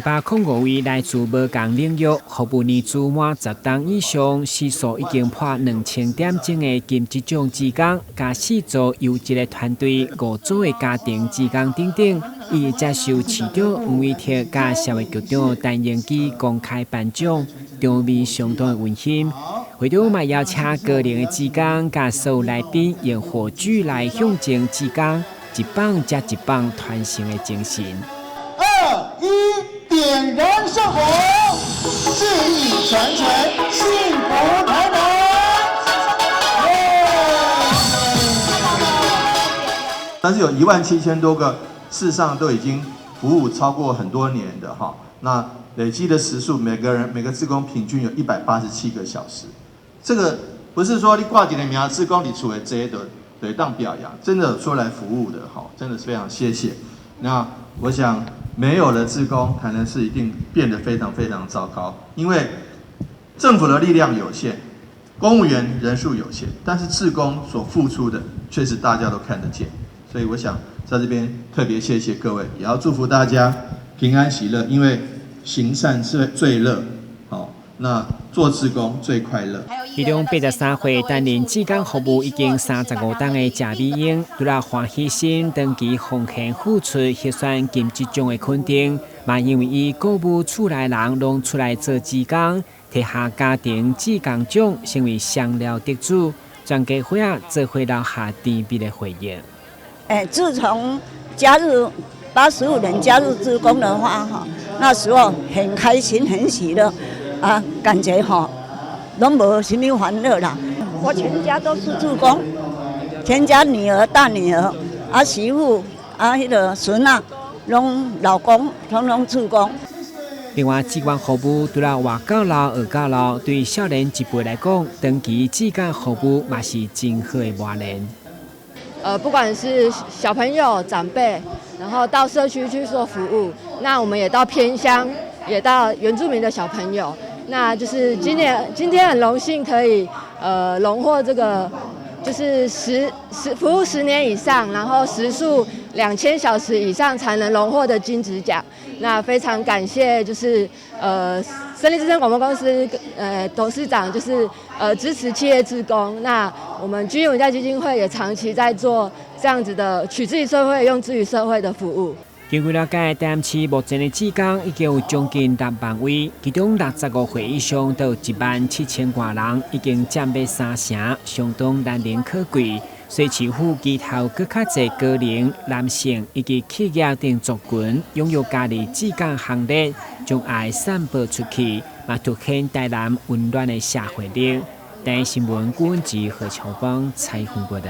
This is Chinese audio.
105位来自无同领域、服务年资满10档以上、时数已经破2000点钟的金职奖职工，加4组优质的团队、5组的家庭职工等等，以接受市长黄伟哲加社会局长陈延基公开颁奖，场面相当温馨。会场嘛邀请高龄的职工加所有来宾用火炬来象征职工一棒接一棒传承的精神。2、1，点燃圣火，志意传承，幸福台南。但是有17000多个，事实上都已经服务超过很多年的哈。那累积的时数，每个志工平均有187个小时。这个不是说你挂几年名志工你除了这些的对当表扬，真的有出来服务的哈，真的是非常谢谢。那我想没有了志工，台南市一定变得非常非常糟糕，因为政府的力量有限，公务员人数有限，但是志工所付出的却是大家都看得见。所以我想在这边特别谢谢各位，也要祝福大家平安喜乐，因为行善是最乐，好，那做志工最快乐。其中83岁担任志工服务已经35档的贾美英，除了欢喜心长期奉献付出，核算金职奖的肯定，嘛因为伊鼓舞厝内人拢出来做志工，摕下家庭志工奖，成为上了得主，全家伙仔做伙留下甜蜜的回忆。自从加入85年加入志工的话，那时候很开心，很喜乐啊，感觉都没什么烦恼啦。我全家都是志工，全家女儿、大女儿、媳妇、那个孙啊，拢老公，统统志工。另外，志工服务除了外教老、学教老，对少年一辈来讲，长期志工服务嘛是真好的磨练。不管是小朋友、长辈，然后到社区去做服务，那我们也到偏乡，也到原住民的小朋友。那就是今天很荣幸可以荣获这个就是服务10年以上，然后时数2000小时以上才能荣获的金质奖。那非常感谢就是胜利之声广播公司董事长就是支持企业志工。那我们居文教基金会也长期在做这样子的取之于社会、用之于社会的服务。根据了解，台南市目前的志工已经有将近6万位，其中65岁以上到17000多人，已经占了3成，相当难能可贵。所以市府其头更较侪高龄、男性以及企业等族群拥有家己志工行列，将爱散播出去，嘛凸显台南温暖的社会力。台新闻顾问及何乔邦采访报道。